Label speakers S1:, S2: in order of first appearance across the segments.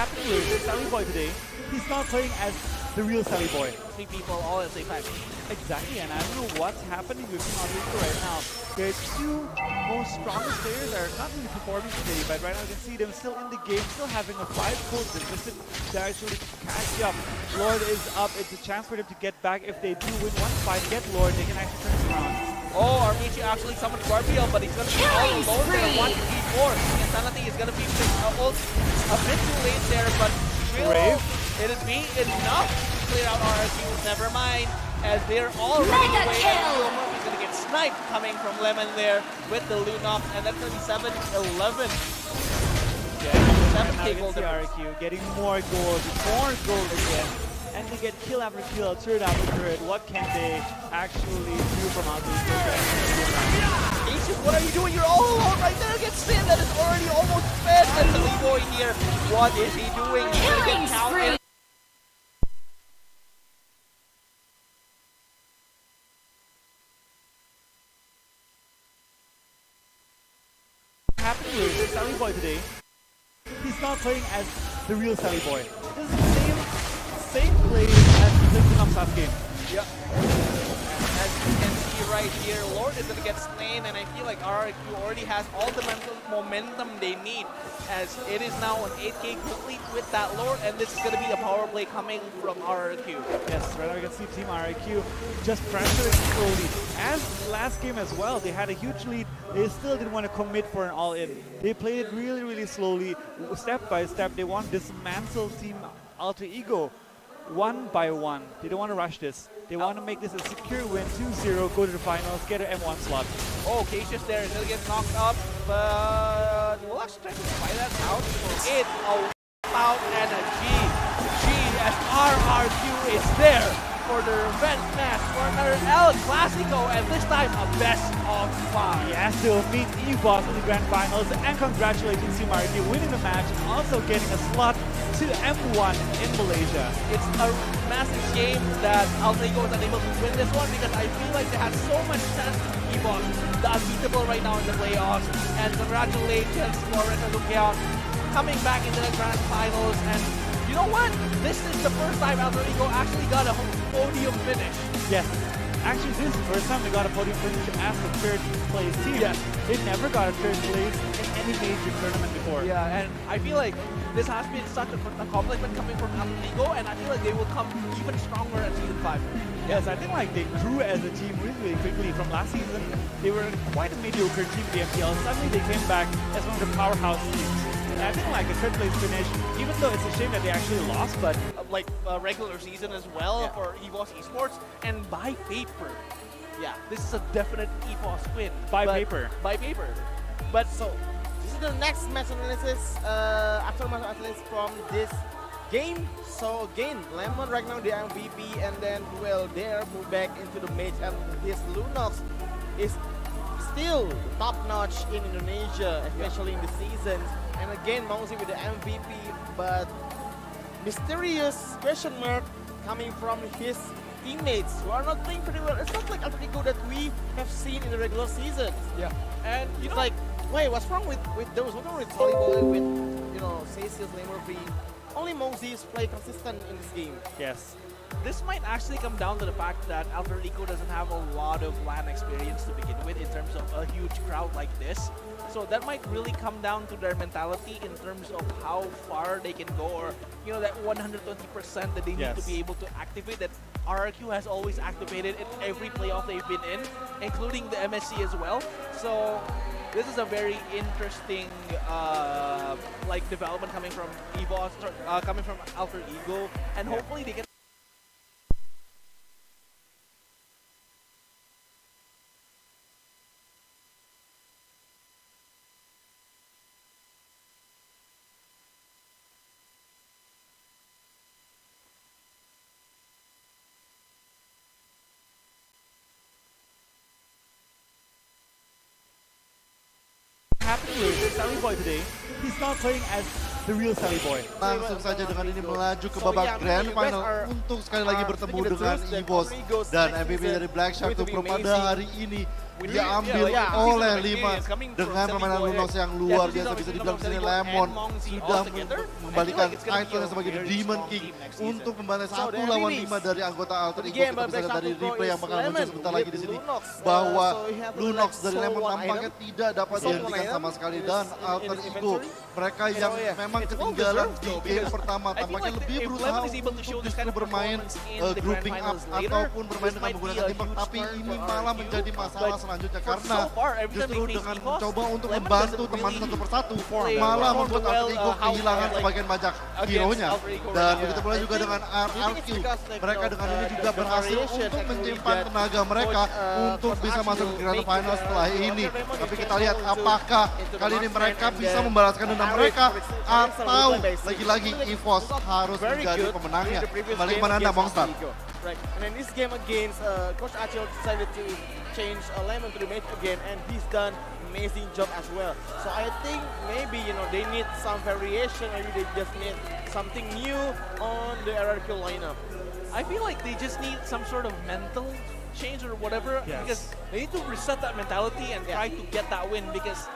S1: happening with Sally Boy today? He's not playing as the real Sally Boy.
S2: 3 people all at the same time.
S1: Exactly, and I don't know what's happening with Team Alrico right now. Their two most strongest players are not really performing today, but right now you can see them still in the game, still having a 5-goal deficit to actually catch up. Lord is up, it's a chance for them to get back. If they do win one fight, get Lord, they can actually turn it around.
S2: Oh, Armici actually summoned Barbiel, but he's going to be all alone there. 1v4. Insanity is going to be a bit too late there, but will it be enough to clear out RRQ? Never mind, as they're all running away. And he's going to get sniped coming from Lemon there with the Lunox, and that's going to be 7-11.
S1: Yeah, 7K gold. RRQ getting more goals again. And they get kill after kill, turret after turret. What can they actually do from out this program?
S2: Ancient, what are you doing? You're all alone right there against Sin that is already almost fed. And the Leroy here, what is he doing? He's gonna get counted.
S1: Happening with Sally Boy today? He's not playing as the real Sally Boy. This is the same play as the Lunox game.
S2: Yeah. As you can see right here, Lord is going to get slain, and I feel like RRQ already has all the momentum they need, as it is now an 8K complete with that Lord, and this is going to be a power play coming from RRQ.
S1: Yes, right now you can see Team RRQ just pressuring slowly. As last game as well, they had a huge lead. They still didn't want to commit for an all-in. They played it really, really slowly, step by step. They want to dismantle Team Alter Ego one by one. They don't want to rush this. They want to make this a secure win, 2-0, go to the finals, get an M1 slot.
S2: Oh, Cassius there is going to get knocked up, but we'll actually try to spy that out. It's a out and a G as RRQ is there for the revenge match for another El Clasico, and this time a best of 5.
S1: Yes, they will meet EVOS in the grand finals, and congratulations Team RRQ winning the match and also getting a slot to M1 in Malaysia.
S2: It's a massive shame that Altrigo was unable to win this one, because I feel like they had so much chance to beat EVOS, the unbeatable right now in the playoffs, and congratulations for Renalukian coming back into the grand finals. And you know what? This is the first time Altrigo actually got a podium finish.
S1: Yes. Actually, this is the first time they got a podium finish as the third place team. Yes. They never got a third place in any major tournament before.
S2: Yeah, and I feel like this has been such an accomplishment coming from Altrigo, and I feel like they will come even stronger at Season 5.
S1: Yes, I think like they grew as a team really, really quickly. From last season, they were quite a mediocre team in the MPL. Suddenly they came back as one of the powerhouse teams. And I think like a third place finish, even though it's a shame that they actually lost, but
S2: like regular season as well for EVOS Esports, and by paper. Yeah, this is a definite EVOS win.
S1: By paper.
S2: By paper.
S3: But so, this is the next match analysis, aftermath analysis from this game. So again, Lemon right now the MVP, and then will dare move back into the match, and this Lunox is still top-notch in Indonesia, especially in the seasons. And again, Mauzi with the MVP, but mysterious question mark coming from his teammates who are not playing pretty well. It's not like Altrigo that we have seen in the regular season.
S2: Yeah, and
S3: it's like, wait, what's wrong with those? What's wrong with volleyball, with Cecil, Lemurphy? Only Mauzi is play consistent in this game.
S1: yes.
S2: This might actually come down to the fact that Altrigo doesn't have a lot of LAN experience to begin with in terms of a huge crowd like this. So that might really come down to their mentality in terms of how far they can go, or that 120% that they need to be able to activate, that RRQ has always activated in every playoff they've been in, including the MSC as well. So this is a very interesting development coming from EVOS, coming from Altrigo, and hopefully they can
S1: happening with Sally Boy today? He's not playing as the real Sally Boy.
S4: Langsung saja dengan ini melaju ke babak grand final untuk sekali lagi bertemu dengan EVOS dan MVP dari Black Shark Pro pada hari ini. diambil oleh 5 dengan permainan Lunox yang luar biasa. Bisa dibilang sini Lemon sudah membalikan itemnya sebagai The Demon King untuk membantai 1 lawan 5 dari anggota Alter Ego. Kita bisa lihat dari replay yang bakal muncul sebentar lagi di sini bahwa Lunox dari Lemon tampaknya tidak dapat dihentikan sama sekali, dan Alter Ego mereka yang memang ketinggalan di game pertama tampaknya lebih berusaha untuk justru bermain grouping up ataupun bermain dengan menggunakan timbang, tapi ini malah menjadi masalah selanjutnya karena justru dengan mencoba untuk membantu teman satu persatu malah membuat Alter Ego kehilangan sebagian banyak hero-nya. Dan begitu pula juga dengan RRQ, mereka dengan ini juga berhasil untuk menyimpan tenaga mereka untuk bisa masuk ke Grand Final setelah ini. Tapi kita lihat apakah kali ini mereka bisa membalaskan dendam mereka atau lagi-lagi EVOS harus menjadi pemenangnya. Kembali ke mana Anda, Monster?
S3: Right, and in this game against Coach Achil decided to change Lemon to the match again, and he's done amazing job as well. So I think maybe they need some variation, maybe they just need something new on the RRQ lineup.
S2: I feel like they just need some sort of mental change or whatever, because they need to reset that mentality and try to get that win, because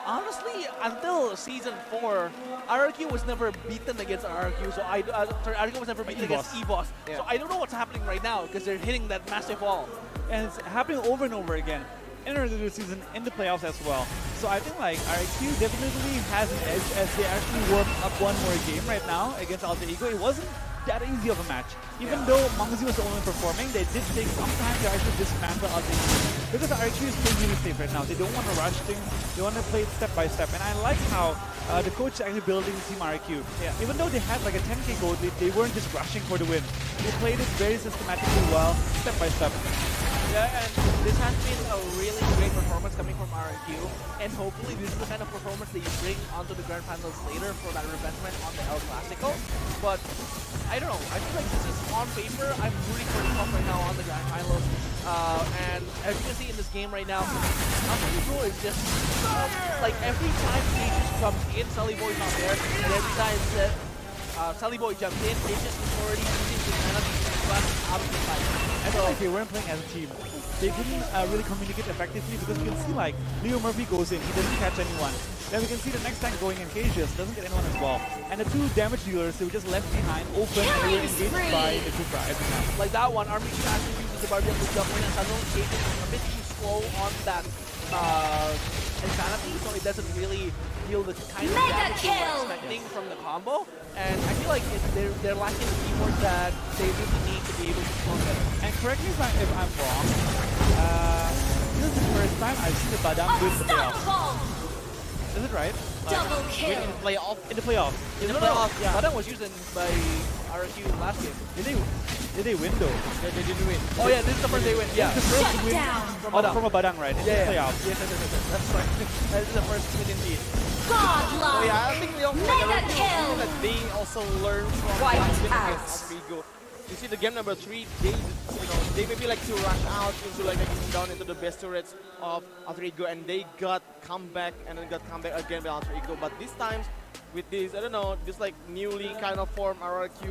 S2: honestly, until season 4, RRQ was never beaten against RRQ. So RRQ was never beaten against EVOS. So I don't know what's happening right now because they're hitting that massive wall.
S1: And it's happening over and over again in the regular season, in the playoffs as well. So I think like RRQ definitely has an edge as they actually warm up one more game right now against Alter Ego. It wasn't that easy of a match. Even though Mangzi was the only performing, they did take some time to actually dismantle Alter Ego. Because RRQ is playing really safe right now. They don't want to rush things. They want to play it step by step. And I like how the coach is actually building Team RRQ. Even though they had like a 10k goal, they weren't just rushing for the win. They played it very systematically well, step by step.
S2: Yeah, and this has been a really great performance coming from RRQ, and hopefully this is the kind of performance that you bring onto the Grand Finals later for that revenge on the El Clasico. But I don't know, I feel like this is on paper, I'm rooting for the top right now on the Grand Finals. And as you can see in this game right now, Alter Ego is just like every time Aegis comes in, Sully Boy's not there, and every time that Sully Boy jumps in, Aegis is already using his penalty out of the fight.
S1: I feel like they weren't playing as a team. They didn't really communicate effectively because you can see like Leo Murphy goes in, he doesn't catch anyone. Then we can see the next tank going in, Cages doesn't get anyone as well. And the 2 damage dealers, they were just left behind, open, and they were engaged by the Kufra every time.
S2: Like that one, Army actually uses the Barbie to jump in, and suddenly Cages is a bit too slow on that insanity, so it doesn't really deal the kind of damage we were expecting from the combo. And I feel like they're lacking the keyboard that they really need to be able to close it.
S1: And correct me if I'm wrong, this is the first time I've seen the Badam win the playoffs. Is it right?
S5: Double kill.
S3: In the playoff.
S1: In the playoffs.
S2: In the playoffs, Badang was used by RRQ last game.
S1: Did they win though?
S3: Yeah, they didn't win.
S2: Oh yeah, this is the first they win. Yeah.
S1: This is the first
S5: Shut
S1: win
S5: down.
S1: from a Badang, right? In the playoffs.
S2: Yes, that's right. That is the first win indeed.
S3: So yeah, I
S5: Godlike.
S3: think they
S5: Mega kill.
S3: that they also learn from
S5: White
S3: last game
S5: out.
S3: against Alter Ego. You see the game number 3, they maybe like to rush out into like getting down into the best turrets of Alter Ego, and they got comeback and then got comeback again by Alter Ego. But this time with this, I don't know, this like newly kind of formed RRQ.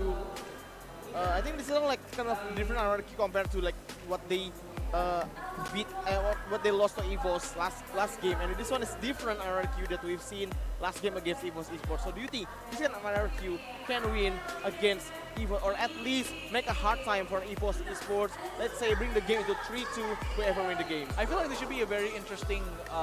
S3: I think this is like kind of different RRQ compared to like what they beat, what they lost to EVOS last game, and this one is different RRQ that we've seen last game against EVOS Esports. So do you think this kind of RRQ can win against EVOS, or at least make a hard time for EVOS Esports? Let's say bring the game to 3-2, whoever win the game.
S2: I feel like this should be a very interesting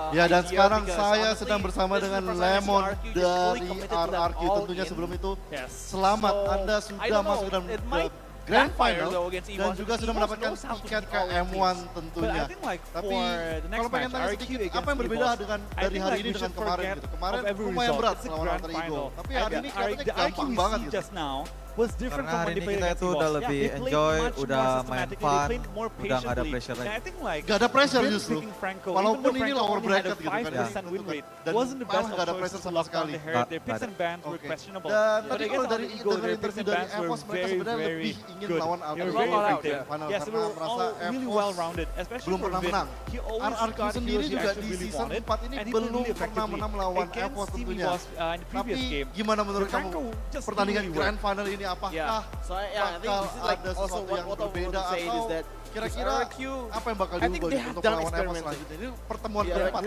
S4: Ya, dan
S2: idea
S4: sekarang
S2: because
S4: saya
S2: honestly,
S4: sedang bersama
S2: this is
S4: dengan
S2: the first time I see
S4: Lemon
S2: RRQ just fully
S4: dari
S2: committed to that
S4: RRQ.
S2: all
S4: Tentunya
S2: in.
S4: sebelum itu,
S1: Yes.
S4: selamat
S2: So,
S4: Anda
S2: I
S4: sudah
S2: don't
S4: masuk
S2: know,
S4: dalam
S2: it might
S4: Grand
S2: backfire
S4: Final
S2: though against
S4: dan
S2: EVOS.
S4: juga sudah
S2: EVOS
S4: mendapatkan
S2: knows how to
S4: tiket
S2: beat
S4: ke
S2: all their
S4: M1
S2: teams.
S1: But
S4: tentunya.
S1: I think like
S4: Tapi
S1: for the next
S4: kalau pengen
S1: match,
S4: tanya
S1: RRQ
S4: sedikit,
S1: against
S4: apa yang berbeda
S1: EVOS,
S4: dengan
S1: I
S4: dari
S1: think
S4: hari
S1: like
S4: ini
S1: we
S4: dengan
S1: should
S4: kemarin
S1: forget
S4: gitu. Kemarin
S1: of every
S4: lumayan
S1: result.
S4: berat
S1: It's a
S4: melawan
S1: grand
S4: Alter Ego.
S1: final.
S4: Tapi
S1: And
S4: hari ini kelihatannya
S1: the RRQ
S4: gampang
S1: we
S4: banget
S1: see
S4: gitu.
S1: just now was different
S6: Karena
S1: from when
S6: hari
S1: they
S6: ini
S1: played
S6: kita
S1: against
S6: itu
S1: EVOS.
S6: udah
S1: Yeah,
S6: lebih
S1: they played
S6: enjoy,
S1: much
S6: udah
S1: more
S6: main
S1: systematically,
S6: fun,
S1: they played more
S6: udah nggak ada
S1: patiently.
S6: pressure lagi.
S1: And I think like
S4: Gak ada pressure
S1: Vince
S4: justru.
S1: picking Franco,
S4: Walaupun
S1: even though
S4: ini
S1: Franco
S4: lower
S1: only had
S4: bracket
S1: a
S4: gitu kan.
S1: 5% win rate,
S4: Dan
S1: wasn't the best
S4: malah
S1: of
S4: gak ada
S1: choices
S4: pressure
S1: to
S4: sama
S1: lock down
S4: sekali.
S1: the Herald. Their picks
S6: Nggak
S1: and bans were
S4: Oke.
S1: questionable.
S4: Dan
S1: But
S4: tadi
S1: against
S4: kalau dari
S1: Alter Ego,
S4: dengar
S1: their picks
S4: interview
S1: and
S4: dari
S1: bans were
S4: EVOS, mereka
S1: very,
S4: sebenarnya
S1: very
S4: lebih ingin
S1: good.
S4: melawan
S1: They
S4: Alter
S1: were
S4: Ego
S1: very
S4: di
S1: effective.
S4: Grand Final
S1: Yes, they
S4: karena
S1: were
S4: merasa
S1: all really
S4: EVOS
S1: well-rounded, especially
S4: belum
S1: for
S4: pernah
S1: Vin.
S4: menang.
S1: He always
S4: RRQ
S1: got
S4: sendiri
S1: heroes he
S4: juga
S1: actually
S4: di
S1: really
S4: season
S1: wanted,
S4: 4 ini
S1: and he played
S4: belum
S1: really
S4: pernah
S1: effectively.
S4: menang melawan
S1: Against
S4: EVOS
S1: Team
S4: tentunya.
S1: EVOS, in the previous
S4: Tapi
S1: game,
S4: gimana menurut kamu
S1: Franco just
S4: pertandingan
S1: didn't really
S4: Grand
S1: work.
S4: Final ini apakah
S3: So yeah, I think
S4: bakal
S3: this is like
S4: ada
S3: also
S4: sesuatu
S3: what
S4: yang
S3: I want
S4: berbeda
S3: to say
S4: atau
S3: is that
S4: Kira-kira apa yang bakal diubah untuk melawan EVOS selanjutnya? Ini pertemuan keempat.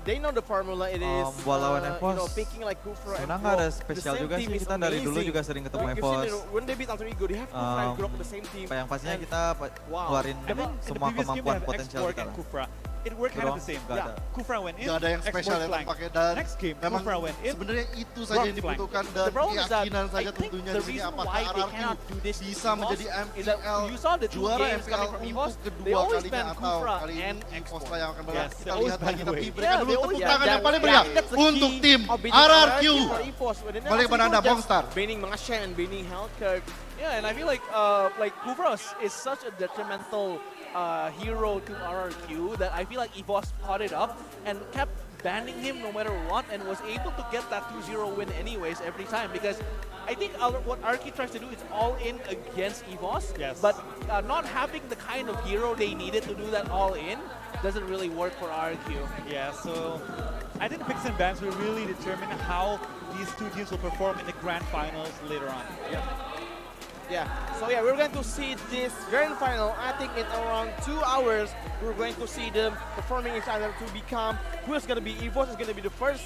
S3: They know the formula it is.
S5: Buat lawan EVOS,
S3: picking like Kufra and
S5: sebenarnya nggak ada spesial juga sih, kita dari dulu juga sering ketemu EVOS.
S3: When they beat Alter Ego, they have Kufra and Grok the same team.
S5: Yang pastinya kita keluarin semua kemampuan potensial kita.
S1: It worked kind of the same.
S5: Yeah.
S1: Kufra went in.
S4: Gak ada yang spesial yang pakai dan
S1: next game,
S4: memang
S1: Kufra went in.
S4: Sebenarnya itu saja yang dibutuhkan dan keyakinan saja tentunya di sini apakah RRQ bisa menjadi MPL juara MPL untuk kedua kalinya atau kali ini EVOS yang akan berlaku. Kita lihat lagi tapi berikan dulu tepuk tangan yang paling meriah untuk tim RRQ. Balik kepada Anda, Mongstar.
S3: Banning Masha and banning Hellkirk.
S2: Yeah, and I feel like Kufra is such a detrimental hero to RRQ that I feel like EVOS caught it up and kept banning him no matter what and was able to get that 2-0 win anyways every time because I think what RRQ tries to do is all in against EVOS, but not having the kind of hero they needed to do that all in doesn't really work for RRQ.
S1: Yeah, so I think picks and bans will really determine how these two teams will perform in the grand finals later on.
S3: Yeah, so yeah, we're going to see this grand final. I think in around 2 hours, we're going to see them performing each other to become who is going to be EVOS is going to be the first,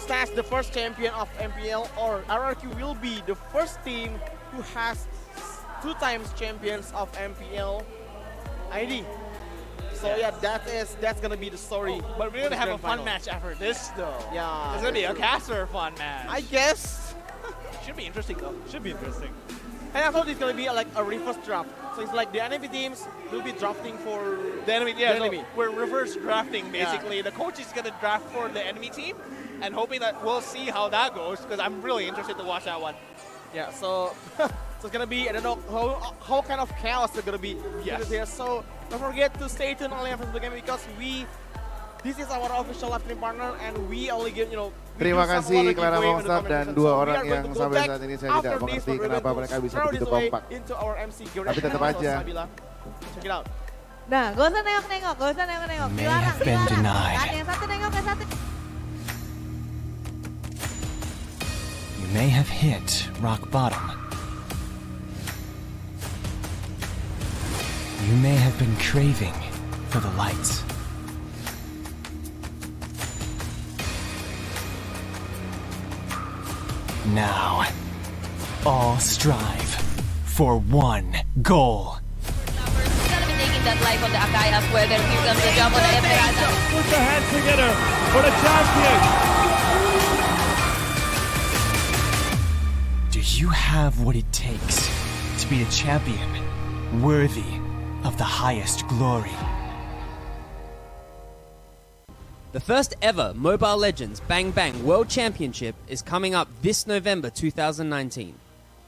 S3: snatch the first champion of MPL, or RRQ will be the first team who has 2 times champions of MPL ID. So yeah, that's gonna be the story.
S2: But we're gonna have a fun match after this, though.
S3: Yeah,
S2: it's gonna be a caster fun match.
S3: I guess.
S2: Should be interesting though.
S1: Should be interesting.
S3: And I thought it's gonna be like a reverse draft. So it's like the enemy teams will be drafting for
S2: the enemy. Yeah,
S3: enemy.
S2: So we're reverse drafting basically. The coach is gonna draft for the enemy team, and hoping that we'll see how that goes. Because I'm really interested to watch that one.
S3: Yeah. So. So it's gonna be, I don't know how kind of chaos it's gonna be here. So don't forget to stay tuned only after the game because this is our official live stream partner and we only give,
S6: Terima kasih kepada Mongstar dan dua orang yang sampai saat ini saya tidak mengerti kenapa mereka bisa begitu kompak. Tapi tetap aja.
S3: Check it out.
S7: Nah, gak usah nengok-nengok, dilarang. Kan yang satu nengok, yang satu.
S8: You may have hit rock bottom. You may have been craving for the lights. Now, all strive for one goal.
S7: He's gonna be taking that life on the Akaias where there comes the jump on the Esperanza.
S1: Put the hands together for the champion.
S8: Do you have what it takes to be a champion worthy of the highest glory?
S9: The first ever Mobile Legends Bang Bang World Championship is coming up this November 2019.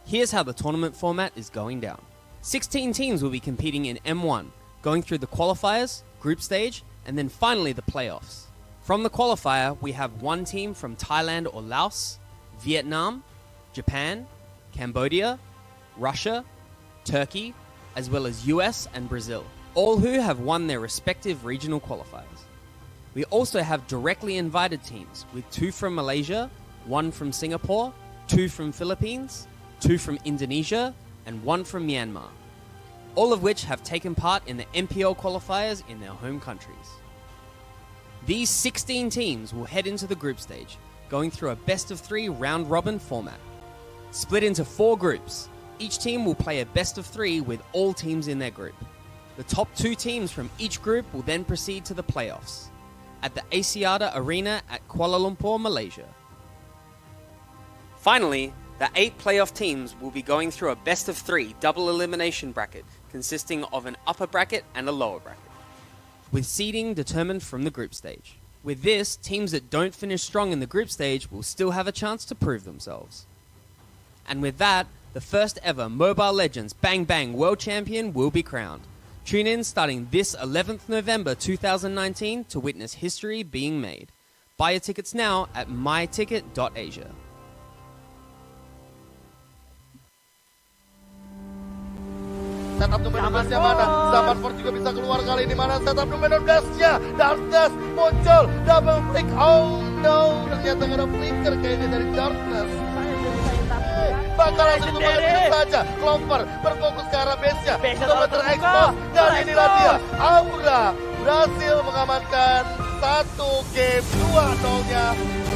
S9: Here's how the tournament format is going down. 16 teams will be competing in M1, going through the qualifiers, group stage, and then finally the playoffs. From the qualifier, we have one team from Thailand or Laos, Vietnam, Japan, Cambodia, Russia, Turkey, as well as US and Brazil, all who have won their respective regional qualifiers. We also have directly invited teams with 2 from Malaysia, 1 from Singapore, 2 from Philippines, 2 from Indonesia, and 1 from Myanmar, all of which have taken part in the MPL qualifiers in their home countries. These 16 teams will head into the group stage, going through a best-of-3 round-robin format. Split into 4 groups, each team will play a best-of-3 with all teams in their group. The top 2 teams from each group will then proceed to the playoffs at the Asiada Arena at Kuala Lumpur, Malaysia. Finally, the 8 playoff teams will be going through a best-of-3 double elimination bracket consisting of an upper bracket and a lower bracket, with seeding determined from the group stage. With this, teams that don't finish strong in the group stage will still have a chance to prove themselves. And with that, the first ever Mobile Legends Bang Bang World Champion will be crowned. Tune in starting this 11th November 2019 to witness history being made. Buy your tickets now at myticket.asia.
S4: Setup nomor 12-nya mana? Zaman Ford juga bisa keluar kali ini mana? Setup nomor 12-nya. Darkness muncul. Double flick. Oh no. Ternyata ada flicker kayaknya dari Darkness. bakal langsung kembali saja. Clover berfokus ke arah base-nya. Sudah terekspos dan inilah dia. Aura berhasil mengamankan 1 game 2-0-nya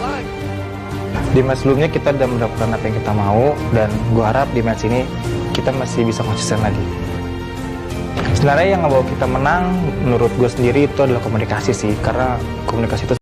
S4: live.
S10: Di match sebelumnya kita udah mendapatkan apa yang kita mau, dan gue harap di match ini kita masih bisa konsisten lagi. Sebenarnya yang ngebawa kita menang menurut gue sendiri itu adalah komunikasi sih, karena komunikasi itu